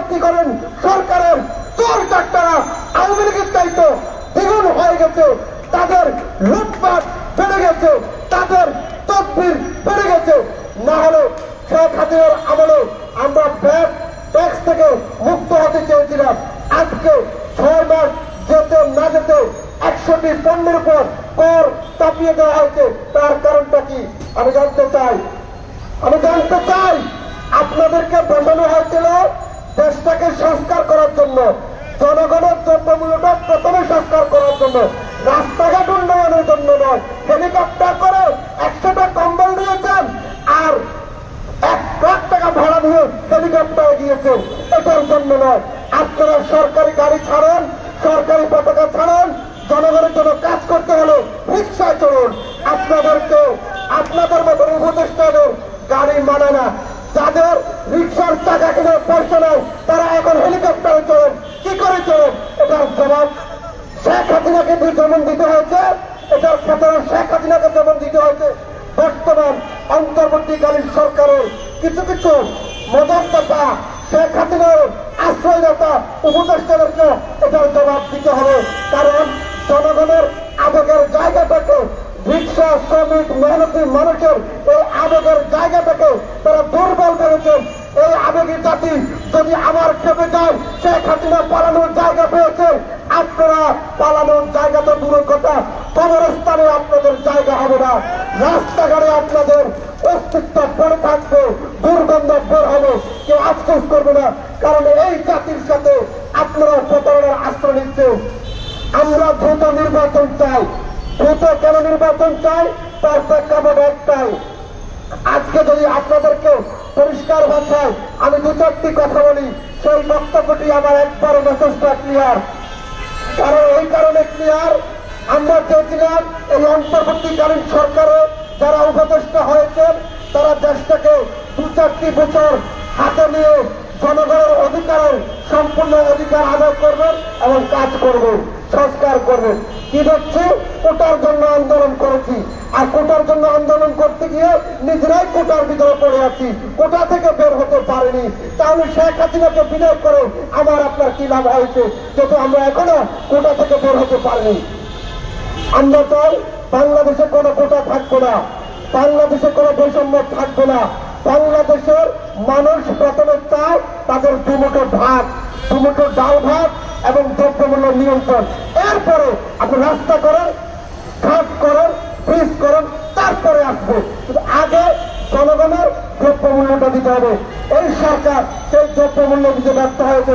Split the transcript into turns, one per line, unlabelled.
উপলব্ধি করেন সরকারের চোর চারটারা আওয়ামী লীগের চাইতো দ্বিগুণ হয়ে গেছে, তাদের লুটপাট বেড়ে গেছে, তাদের তদবির বেড়ে গেছে। না হলে শেখ হাসিনার আমলে আমরা ভ্যাট ট্যাক্স থেকে মুক্ত হতে চেয়েছিলাম। আজকে 6 মাস যেতে না যেতে 100টি পণ্যের উপর কর চাপিয়ে দেওয়া হয়েছে। তার কারণটা কি আমি জানতে চাই। আপনাদেরকে বোঝানো হয়েছিল দেশটাকে সংস্কার করার জন্য, জনগণের দ্রব্যমূল্যটা প্রথমে সংস্কার করার জন্য, রাস্তাঘাট উন্নয়নের জন্য নয়। হেলিকপ্টার করে 100টা কম্বল দিয়েছেন আর 1 লাখ টাকা ভাড়া দিয়ে হেলিকপ্টারে গিয়েছেন, এটার জন্য নয়। আপনারা সরকারি গাড়ি ছাড়েন, সরকারি পতাকা ছাড়েন, জনগণের জন্য কাজ করতে হলে রিক্সায় চলুন। আপনাদের মতো উপদেষ্টাদের গাড়ি মানে না। যাদের রিক্সার টাকা কিনে পয়সা নেয় তারা এখন হেলিকপ্টারে চলেন, কি করে চলেন? এটার জবাব শেখ হাসিনাকে যেমন দিতে হয়েছে, এটার ক্ষেত্রে শেখ হাসিনাকে যেমন দিতে হয়েছে, বর্তমান অন্তর্বর্তীকালীন সরকারের কিছু কিছু মদতদাতা শেখ হাসিনার আশ্রয়দাতা উপদেষ্টাদেরকে এটার জবাব দিতে হবে। কারণ জনগণের আবেগের জায়গাটাকে, রিক্সা শ্রমিক মেহনতি মানুষের এই আবেগের জায়গাটাকে তারা দুর্বল করেছেন। এই আবেগী জাতি যদি আবার খেপে যায়, শেখ হাসিনা পালানোর জায়গা পেয়েছে, আপনারা পালানোর জায়গা তো দূরের কথা, কবরস্থানে আপনাদের জায়গা হবে না, রাস্তাঘাটে আপনাদের অস্তিত্ব পড়ে থাকবে, দুর্গন্ধ বের হবে, কেউ আফসোস করবে না। কারণ এই জাতির সাথে আপনারা প্রতারণার আশ্রয় নিচ্ছেন। আমরা দ্রুত নির্বাচন চাই। দ্রুত কেন নির্বাচন চাই? তার প্রেক্ষাপট একটাই। আজকে যদি আপনাদেরকে পরিষ্কার ভাষায় আমি 2-4টি কথা বলি, সেই বক্তব্যটি আমার একবারও মেসেজটা ক্লিয়ার। কারণ এই কারণে ক্লিয়ার, আমরা চেয়েছিলাম এই অন্তর্বর্তীকালীন সরকারে যারা উপদেষ্টা হয়েছেন তারা দেশটাকে 2-4টি বছর হাতে নিয়ে জনগণের অধিকারের সম্পূর্ণ অধিকার আদায় করবেন এবং কাজ করবেন, সংস্কার করবেন। কি দেখছি? কোটার জন্য আন্দোলন করেছি, আর কোটার জন্য আন্দোলন করতে গিয়ে নিজেরাই কোটার ভিতরে পড়ে আছি, কোটা থেকে বের হতে পারিনি। তাহলে শেখ হাসিনাকে বিদায় করে আমার আপনার কি লাভ হয়েছে, যেহেতু আমরা এখনো কোটা থেকে বের হতে পারিনি। আমরা চাই বাংলাদেশে কোনো কোটা থাকবে না, বাংলাদেশে কোনো বৈষম্য থাকবে না। বাংলাদেশের মানুষ প্রথমে চায় তাদের দুমুঠো ভাত, দুমুঠো ডাল ভাত এবং দ্রব্যমূল্য নিয়ন্ত্রণ। এরপরে আপনি রাস্তা করেন, ঘাট করেন, ব্রিজ করেন, তারপরে আসবে। কিন্তু আগে জনগণের দ্রব্যমূল্যটা দিতে হবে। এই সরকার সেই দ্রব্যমূল্য দিতে ব্যর্থ হয়েছে।